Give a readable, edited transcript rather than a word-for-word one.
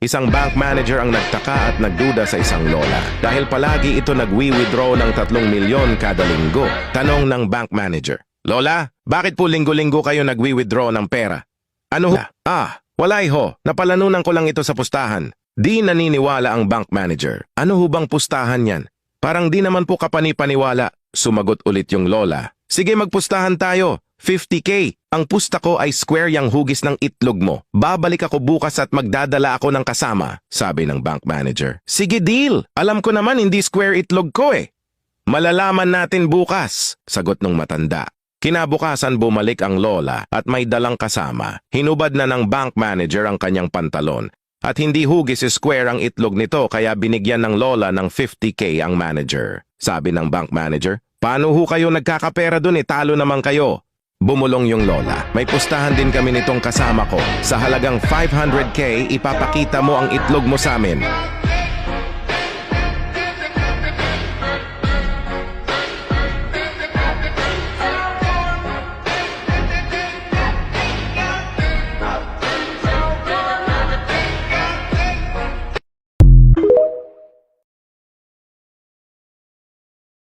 Isang bank manager ang nagtaka at nagduda sa isang lola dahil palagi ito nagwi-withdraw ng 3 milyon kada linggo. Tanong ng bank manager, "Lola, bakit po linggo-linggo kayo nagwi-withdraw ng pera?" "Ano ho?" Wala ho. Napalanunan ko lang ito sa pustahan." Di naniniwala ang bank manager. "Ano ho bang pustahan yan? Parang di naman po kapani-paniwala." Sumagot ulit yung lola, "Sige, magpustahan tayo. 50K. Ang pusta ko ay square yang hugis ng itlog mo. Babalik ako bukas at magdadala ako ng kasama," sabi ng bank manager. "Sige, deal. Alam ko naman hindi square itlog ko eh." "Malalaman natin bukas," sagot ng matanda. Kinabukasan bumalik ang lola at may dalang kasama. Hinubad na ng bank manager ang kanyang pantalon. At hindi hugis square ang itlog nito kaya binigyan ng lola ng 50K ang manager. Sabi ng bank manager, "Paano ho kayo nagkakapera dun, talo naman kayo?" Bumulong yung lola, "May pustahan din kami nitong kasama ko. Sa halagang 500K, ipapakita mo ang itlog mo sa amin."